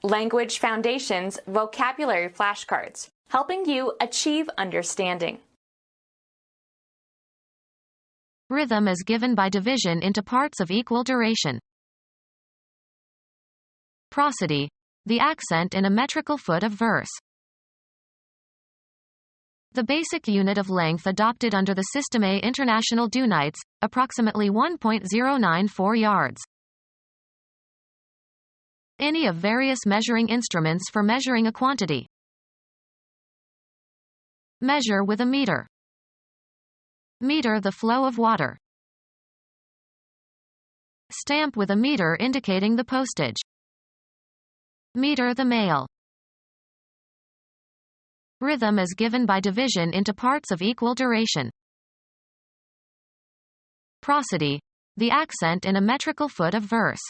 Language Foundations Vocabulary Flashcards, helping you achieve understanding. Rhythm is given by division into parts of equal duration. Prosody, the accent in a metrical foot of verse. The basic unit of length adopted under the Système International d'Unités, approximately 1.094 yards. Any of various measuring instruments for measuring a quantity. Measure with a meter. Meter the flow of water. Stamp with a meter indicating the postage. Meter the mail. Rhythm is given by division into parts of equal duration. Prosody, the accent in a metrical foot of verse.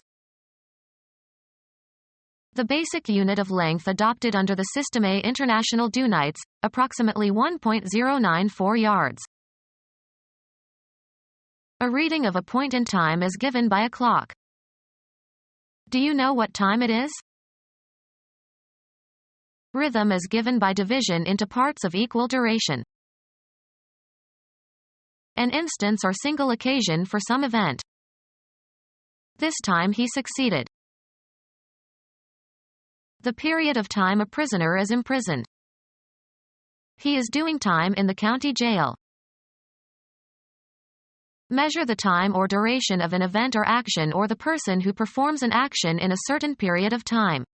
The basic unit of length adopted under the Système International d'Unités, approximately 1.094 yards. A reading of a point in time is given by a clock. Do you know what time it is? Rhythm is given by division into parts of equal duration. An instance or single occasion for some event. This time he succeeded. The period of time a prisoner is imprisoned. He is doing time in the county jail. Measure the time or duration of an event or action or the person who performs an action in a certain period of time.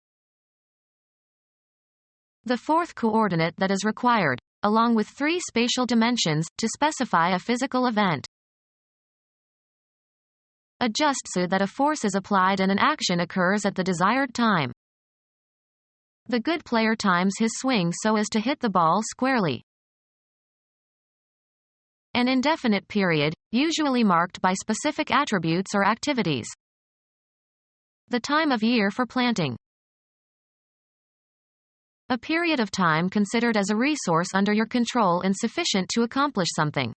The fourth coordinate that is required, along with three spatial dimensions, to specify a physical event. Adjust so that a force is applied and an action occurs at the desired time. The good player times his swing so as to hit the ball squarely. An indefinite period, usually marked by specific attributes or activities. The time of year for planting. A period of time considered as a resource under your control and sufficient to accomplish something.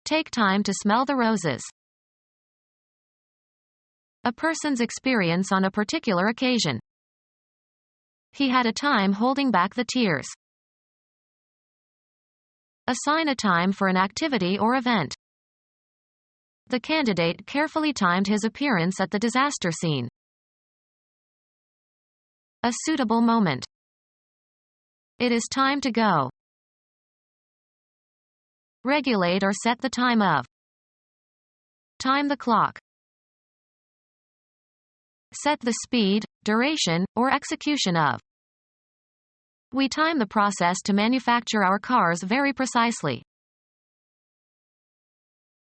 Take time to smell the roses. A person's experience on a particular occasion. He had a time holding back the tears. Assign a time for an activity or event. The candidate carefully timed his appearance at the disaster scene. A suitable moment. It is time to go. Regulate or set the time of. Time the clock. Set the speed, duration, or execution of. We time the process to manufacture our cars very precisely.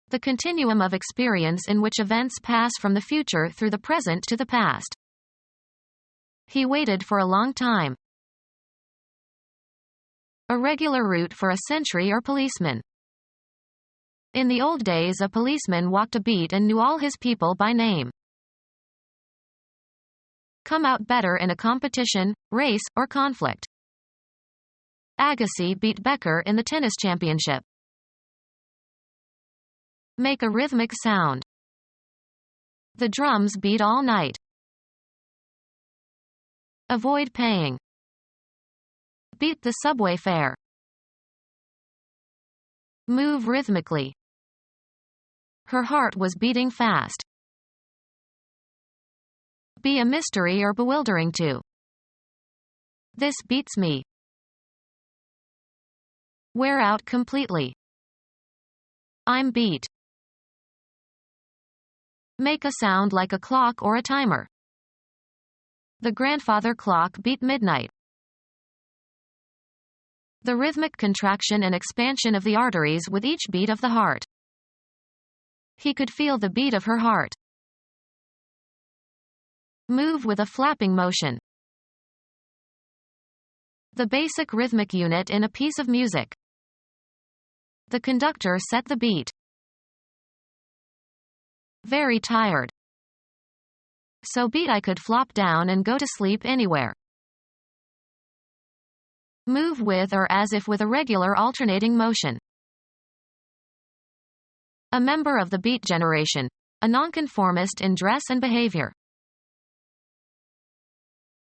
The continuum of experience in which events pass from the future through the present to the past. He waited for a long time. A regular route for a sentry or policeman. In the old days a policeman walked a beat and knew all his people by name. Come out better in a competition, race, or conflict. Agassi beat Becker in the tennis championship. Make a rhythmic sound. The drums beat all night. Avoid paying. Beat the subway fare. Move rhythmically. Her heart was beating fast. Be a mystery or bewildering to. This beats me. Wear out completely. I'm beat. Make a sound like a clock or a timer. The grandfather clock beat midnight. The rhythmic contraction and expansion of the arteries with each beat of the heart. He could feel the beat of her heart. Move with a flapping motion. The basic rhythmic unit in a piece of music. The conductor set the beat. Very tired. So beat I could flop down and go to sleep anywhere. Move with or as if with a regular alternating motion. A member of the beat generation. A nonconformist in dress and behavior.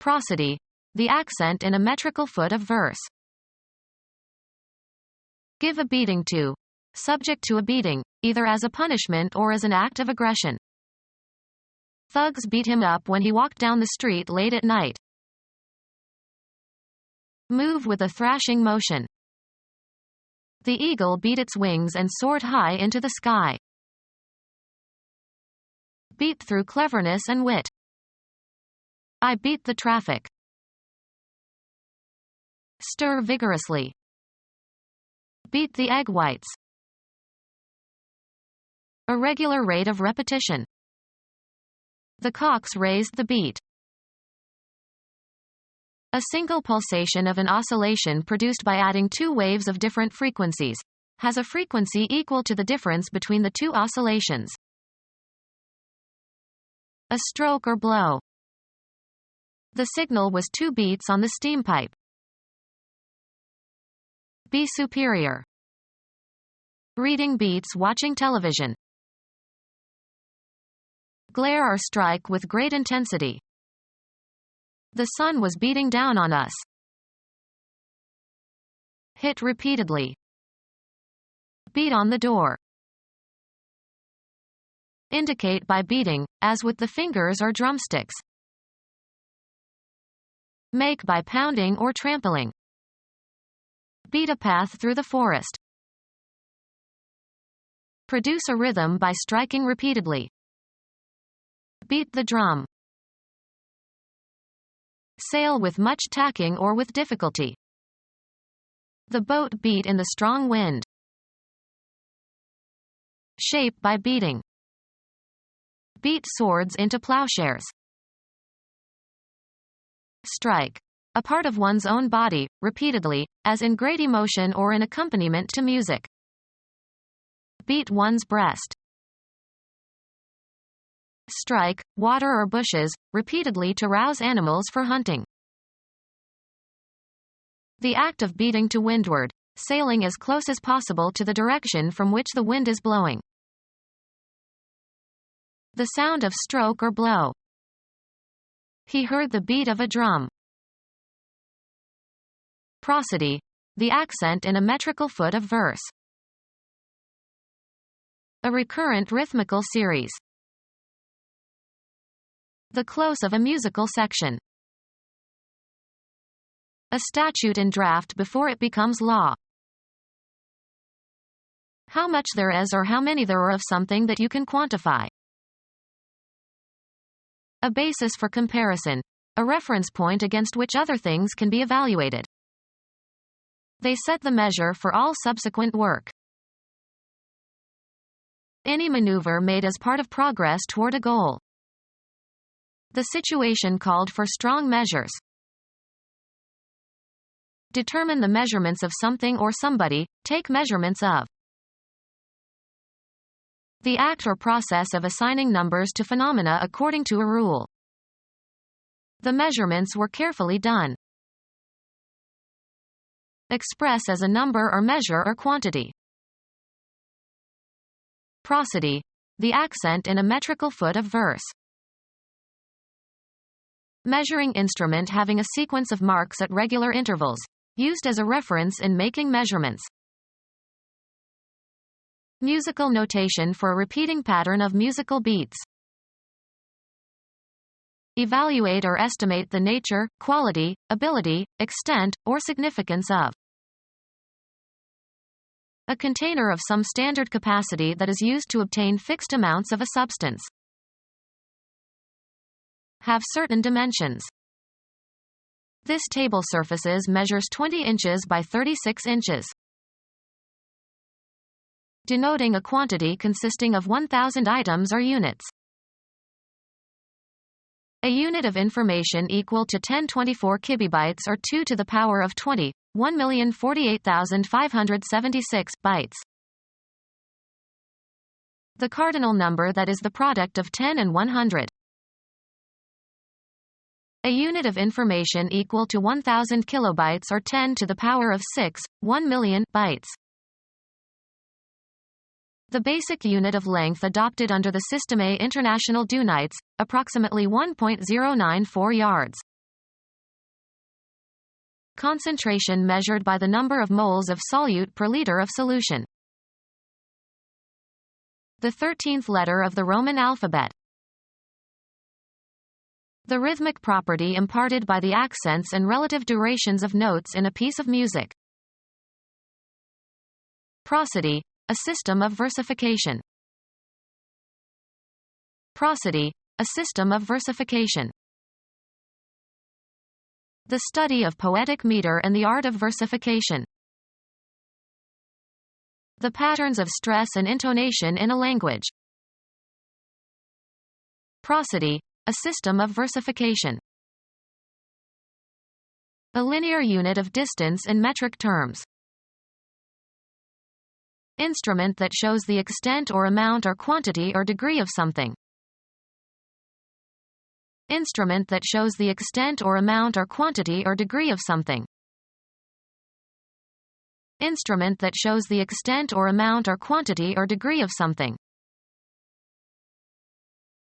Prosody, the accent in a metrical foot of verse. Give a beating to. Subject to a beating, either as a punishment or as an act of aggression. Thugs beat him up when he walked down the street late at night. Move with a thrashing motion. The eagle beat its wings and soared high into the sky. Beat through cleverness and wit. I beat the traffic. Stir vigorously. Beat the egg whites. A regular rate of repetition. The cocks raised the beat. A single pulsation of an oscillation produced by adding two waves of different frequencies has a frequency equal to the difference between the two oscillations. A stroke or blow. The signal was 2 beats on the steam pipe. Be superior. Reading beats watching television. Glare or strike with great intensity. The sun was beating down on us. Hit repeatedly. Beat on the door. Indicate by beating, as with the fingers or drumsticks. Make by pounding or trampling. Beat a path through the forest. Produce a rhythm by striking repeatedly. Beat the drum. Sail with much tacking or with difficulty. The boat beat in the strong wind. Shape by beating. Beat swords into plowshares. Strike. A part of one's own body, repeatedly, as in great emotion or in accompaniment to music. Beat one's breast. Strike, water or bushes, repeatedly to rouse animals for hunting. The act of beating to windward, sailing as close as possible to the direction from which the wind is blowing. The sound of stroke or blow. He heard the beat of a drum. Prosody, the accent in a metrical foot of verse. A recurrent rhythmical series. The close of a musical section. A statute in draft before it becomes law. How much there is or how many there are of something that you can quantify. A basis for comparison. A reference point against which other things can be evaluated. They set the measure for all subsequent work. Any maneuver made as part of progress toward a goal. The situation called for strong measures. Determine the measurements of something or somebody, take measurements of. The act or process of assigning numbers to phenomena according to a rule. The measurements were carefully done. Express as a number or measure or quantity. Prosody, the accent in a metrical foot of verse. Measuring instrument having a sequence of marks at regular intervals, used as a reference in making measurements. Musical notation for a repeating pattern of musical beats. Evaluate or estimate the nature, quality, ability, extent, or significance of. A container of some standard capacity that is used to obtain fixed amounts of a substance. Have certain dimensions. This table surfaces measures 20 inches by 36 inches. Denoting a quantity consisting of 1,000 items or units. A unit of information equal to 1024 kibibytes or 2 to the power of 20, 1,048,576 bytes. The cardinal number that is the product of 10 and 100. A unit of information equal to 1,000 kilobytes or 10 to the power of 6, 1,000,000 bytes. The basic unit of length adopted under the Système International d'Unités, approximately 1.094 yards. concentration measured by the number of moles of solute per liter of solution. The 13th letter of the Roman alphabet. The rhythmic property imparted by the accents and relative durations of notes in a piece of music. Prosody, a system of versification. Prosody, a system of versification. The study of poetic meter and the art of versification. The patterns of stress and intonation in a language. Prosody, a system of versification. A linear unit of distance in metric terms. Instrument that shows the extent or amount or quantity or degree of something. Instrument that shows the extent or amount or quantity or degree of something. Instrument that shows the extent or amount or quantity or degree of something.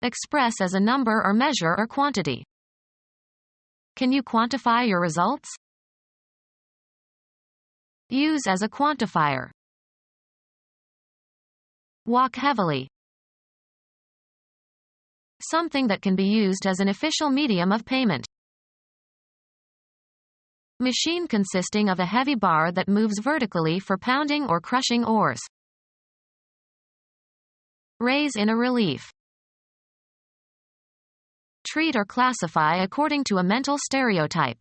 Express as a number or measure or quantity. Can you quantify your results? Use as a quantifier. Walk heavily. Something that can be used as an official medium of payment. Machine consisting of a heavy bar that moves vertically for pounding or crushing ores. Raise in a relief. Treat or classify according to a mental stereotype.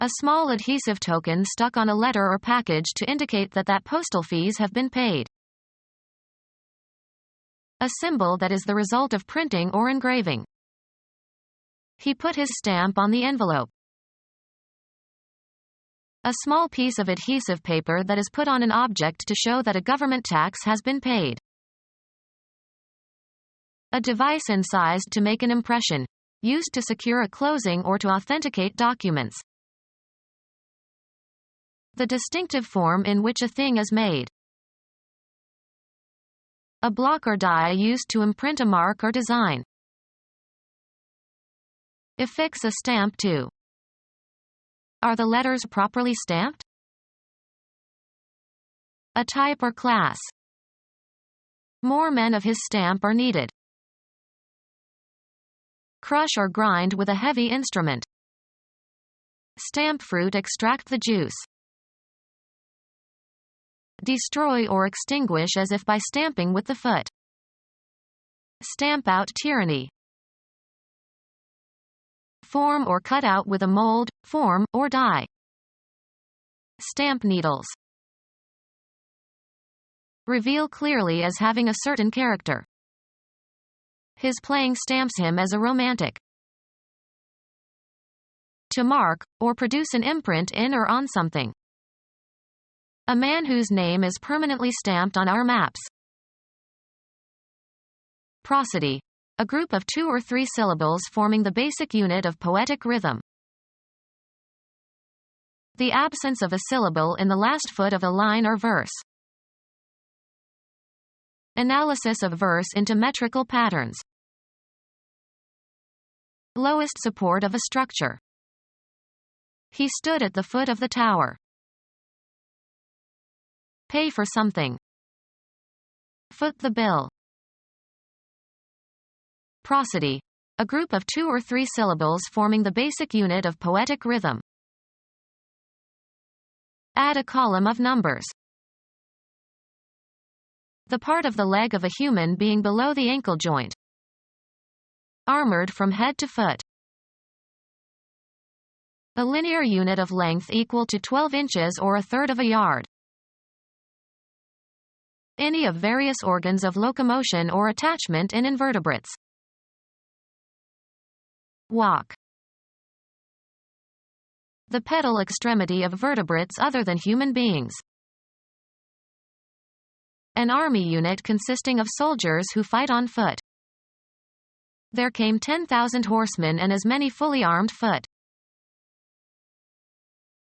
A small adhesive token stuck on a letter or package to indicate that postal fees have been paid. A symbol that is the result of printing or engraving. He put his stamp on the envelope. A small piece of adhesive paper that is put on an object to show that a government tax has been paid. A device incised to make an impression, used to secure a closing or to authenticate documents. The distinctive form in which a thing is made. A block or die used to imprint a mark or design. Affix a stamp to. Are the letters properly stamped? A type or class. More men of his stamp are needed. Crush or grind with a heavy instrument. Stamp fruit extract the juice. Destroy or extinguish as if by stamping with the foot. Stamp out tyranny. Form or cut out with a mold, form, or die. Stamp needles. Reveal clearly as having a certain character. His playing stamps him as a romantic. To mark, or produce an imprint in or on something. A man whose name is permanently stamped on our maps. Prosody. A group of 2 or 3 syllables forming the basic unit of poetic rhythm. The absence of a syllable in the last foot of a line or verse. Analysis of verse into metrical patterns. Lowest support of a structure. He stood at the foot of the tower. Pay for something. Foot the bill. Prosody. A group of 2 or 3 syllables forming the basic unit of poetic rhythm. Add a column of numbers. The part of the leg of a human being below the ankle joint. Armored from head to foot. A linear unit of length equal to 12 inches or a third of a yard. Any of various organs of locomotion or attachment in invertebrates. Walk. The pedal extremity of vertebrates other than human beings. An army unit consisting of soldiers who fight on foot. There came 10,000 horsemen and as many fully armed foot.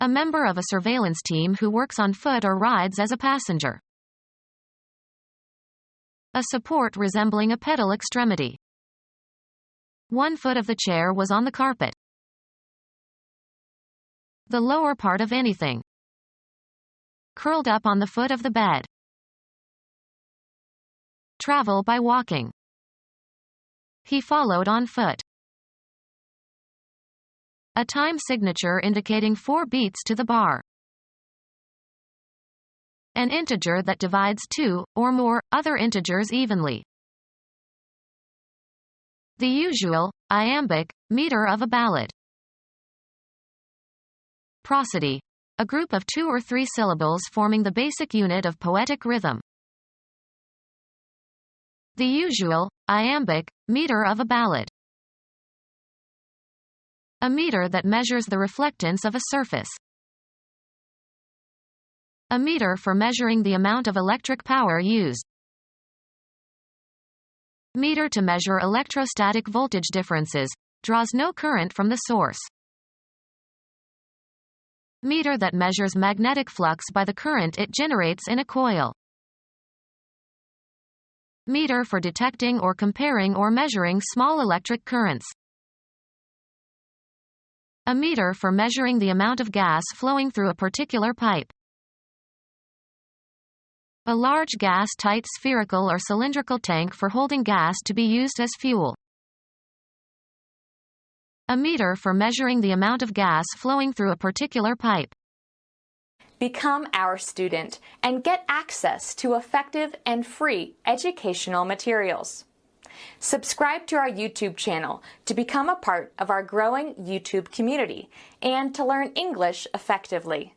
A member of a surveillance team who works on foot or rides as a passenger. A support resembling a pedal extremity. 1 foot of the chair was on the carpet. The lower part of anything. Curled up on the foot of the bed. Travel by walking. He followed on foot. A time signature indicating 4 beats to the bar. An integer that divides 2 or more other integers evenly. The usual, iambic, meter of a ballad. Prosody. A group of 2 or 3 syllables forming the basic unit of poetic rhythm. The usual, iambic, meter of a ballad. A meter that measures the reflectance of a surface. A meter for measuring the amount of electric power used. Meter to measure electrostatic voltage differences, draws no current from the source. Meter that measures magnetic flux by the current it generates in a coil. Meter for detecting or comparing or measuring small electric currents. A meter for measuring the amount of gas flowing through a particular pipe. A large gas-tight spherical or cylindrical tank for holding gas to be used as fuel. A meter for measuring the amount of gas flowing through a particular pipe. Become our student and get access to effective and free educational materials. Subscribe to our YouTube channel to become a part of our growing YouTube community and to learn English effectively.